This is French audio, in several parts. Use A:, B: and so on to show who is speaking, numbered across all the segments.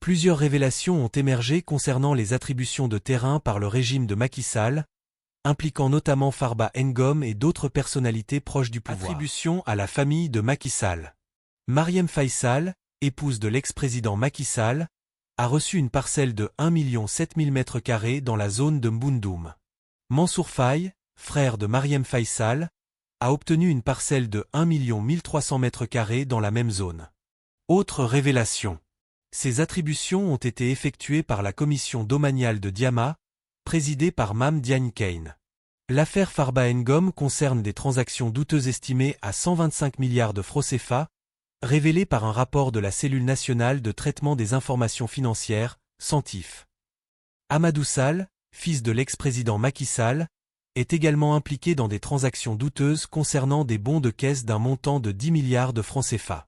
A: Plusieurs révélations ont émergé concernant les attributions de terrain par le régime de Macky Sall, impliquant notamment Farba Ngom et d'autres personnalités proches du pouvoir. Attribution à la famille de Macky Sall. Marième Faye Sall, épouse de l'ex-président Macky Sall, a reçu une parcelle de 1 700 000 m² dans la zone de Mbundoum. Mansour Faye, frère de Marième Faye Sall, a obtenu une parcelle de 1 300 000 m² dans la même zone. Autre révélation. Ces attributions ont été effectuées par la commission domaniale de Diama, présidée par Mame Diagne Kane. L'affaire Farba Ngom concerne des transactions douteuses estimées à 125 milliards de francs CFA, révélées par un rapport de la Cellule nationale de traitement des informations financières, CENTIF. Amadou Sall, fils de l'ex-président Macky Sall, est également impliqué dans des transactions douteuses concernant des bons de caisse d'un montant de 10 milliards de francs CFA.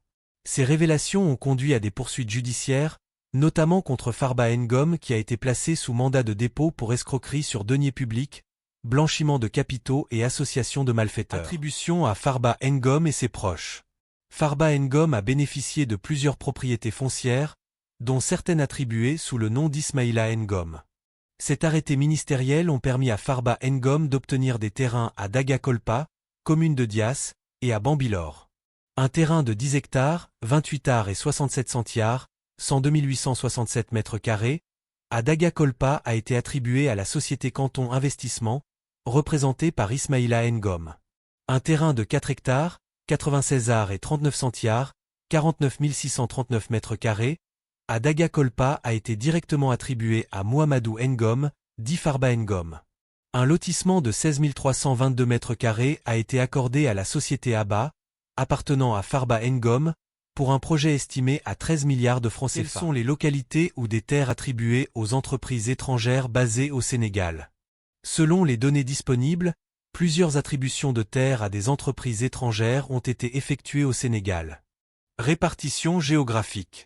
A: Ces révélations ont conduit à des poursuites judiciaires, notamment contre Farba Ngom qui a été placé sous mandat de dépôt pour escroquerie sur deniers publics, blanchiment de capitaux et association de malfaiteurs. Attribution à Farba Ngom et ses proches. Farba Ngom a bénéficié de plusieurs propriétés foncières, dont certaines attribuées sous le nom d'Ismaïla Ngom. Cet arrêté ministériel ont permis à Farba Ngom d'obtenir des terrains à Daga-Kolpa, commune de Diass, et à Bambilor. Un terrain de 10 hectares, 28 arts et 67 centiares, 102 867 m², à Daga-Kolpa a été attribué à la société Canton Investissement, représentée par Ismaïla Ngom. Un terrain de 4 hectares, 96 arts et 39 centiares, 49 639 m², à Daga-Kolpa a été directement attribué à Mohamedou Ngom, dit Farba Ngom. Un lotissement de 16 322 m² a été accordé à la société Abba, appartenant à Farba Ngom, pour un projet estimé à 13 milliards de francs CFA. Quelles sont les localités ou des terres attribuées aux entreprises étrangères basées au Sénégal? Selon les données disponibles, plusieurs attributions de terres à des entreprises étrangères ont été effectuées au Sénégal. Répartition géographique.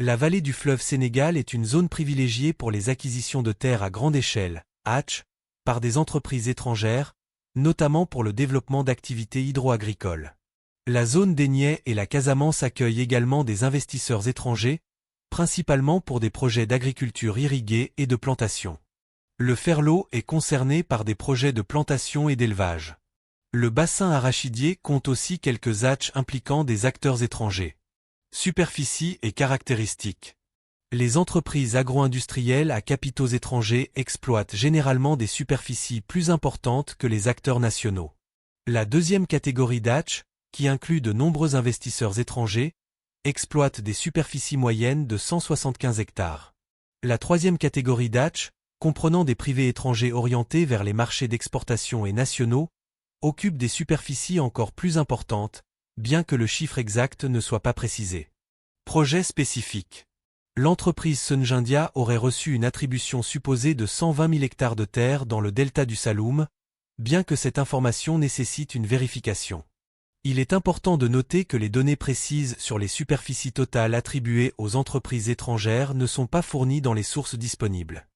A: La vallée du fleuve Sénégal est une zone privilégiée pour les acquisitions de terres à grande échelle, HATCH, par des entreprises étrangères, notamment pour le développement d'activités hydro-agricoles. La zone des Niayes et la Casamance accueillent également des investisseurs étrangers, principalement pour des projets d'agriculture irriguée et de plantation. Le Ferlo est concerné par des projets de plantation et d'élevage. Le bassin arachidier compte aussi quelques hatches impliquant des acteurs étrangers. Superficie et caractéristiques. Les entreprises agro-industrielles à capitaux étrangers exploitent généralement des superficies plus importantes que les acteurs nationaux. La deuxième catégorie d'hatches, qui inclut de nombreux investisseurs étrangers, exploite des superficies moyennes de 175 hectares. La troisième catégorie d'hatches, comprenant des privés étrangers orientés vers les marchés d'exportation et nationaux, occupe des superficies encore plus importantes, bien que le chiffre exact ne soit pas précisé. Projet spécifique. L'entreprise Sunjindia aurait reçu une attribution supposée de 120 000 hectares de terre dans le delta du Saloum, bien que cette information nécessite une vérification. Il est important de noter que les données précises sur les superficies totales attribuées aux entreprises étrangères ne sont pas fournies dans les sources disponibles.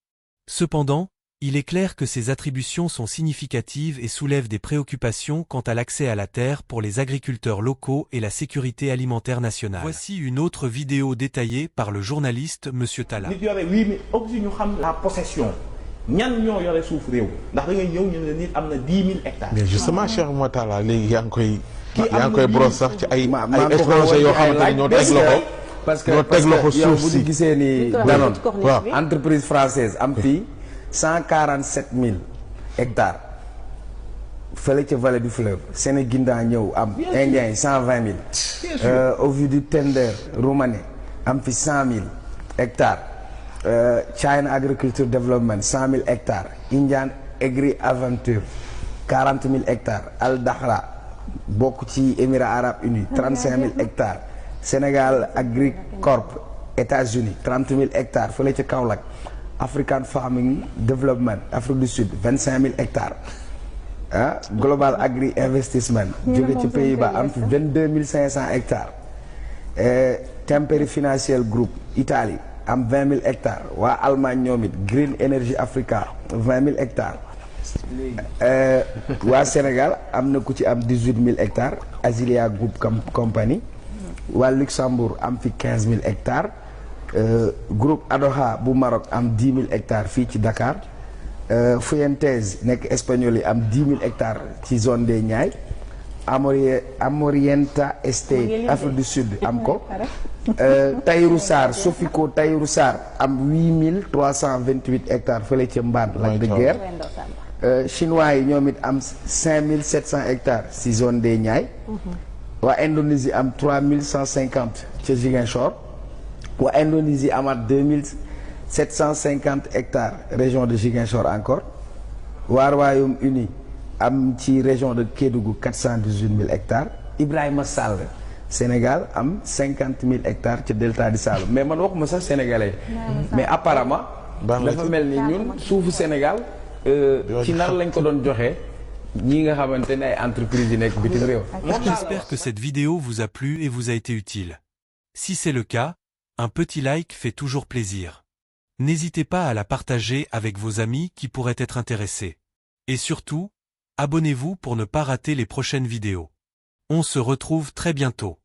A: Cependant, il est clair que ces attributions sont significatives et soulèvent des préoccupations quant à l'accès à la terre pour les agriculteurs locaux et la sécurité alimentaire nationale. Voici une autre vidéo détaillée par le journaliste Monsieur Talla.
B: La possession. ñan ñoo yore suuf réew ndax da ngay ñëw ñu ne nit am na 10 000 hectares.
C: mais justement Cheikh Moutala léegi yaa ngi koy brosse sax ci ay étrangers yoo xamante ne ñoo teg loxo.
D: parce que yow bu ñu gisee ni Danone entreprise française am fii 147 000 hectares fële ca vallée du fleuve Sénéginda ñëw am Indien yi 120 000 au vu du Tender Roumanie am fi 100 000 hectares. China Agriculture Development 100 000 hectares, Indian Agri Aventure 40 000 hectares, Al Dahra bokk ci Émirats Arabes Unis 35 000 hectares, Sénégal Agri Corp États-Unis 30 000 hectares, fële ca Kaolack African Farming Development Afrique du Sud 25 000 hectares, Global Agri Investment jóge ci Pays-Bas am fi 22 500 hectares, Temperi Financial Group Italie am 20 000 hectares waa Allemagne ñoom it Green Energy Africa 20 000 hectares waa Sénégal am na ku ci am 18 000 hectares Azilia Group Company waa Luxembourg am fi 15 000 hectares groupe Adoha bu Maroc am 10 000 hectares fii ci Dakar Fuentes nekk espagnol yi am 10 000 hectares ci zone des Niayes Amorienta Estate Afrique du Sud am ko Tahirou Sarr Sofico Tahirou Sarr am 8328 hectares fële ca Mbane Lac de Guiers chinois yi ñoom it am 5700 hectares ci zone des Niayes waa Indonésie am 3150 ca Ziguinchor waa Indonésie amaat 2750 hectares région de Ziguinchor encore waa Royaume-Uni am ci région de Kédougou 418 000 hectares Ibrahima Sall Sénégal am 50 000 hectares ci delta du Saloum mais man waxuma sax sénégalais mais apparemment dafa mel ni ñun suufu Sénégal ci nar lañ ko doon joxe ñi nga xamante ne ay entreprises yi nekk bitim réew.
A: J'espère que cette vidéo vous a plu et vous a été utile. Si c'est le cas, un petit like fait toujours plaisir. N'hésitez pas à la partager avec vos amis qui pourraient être intéressés. Et surtout, abonnez-vous pour ne pas rater les prochaines vidéos. On se retrouve très bientôt.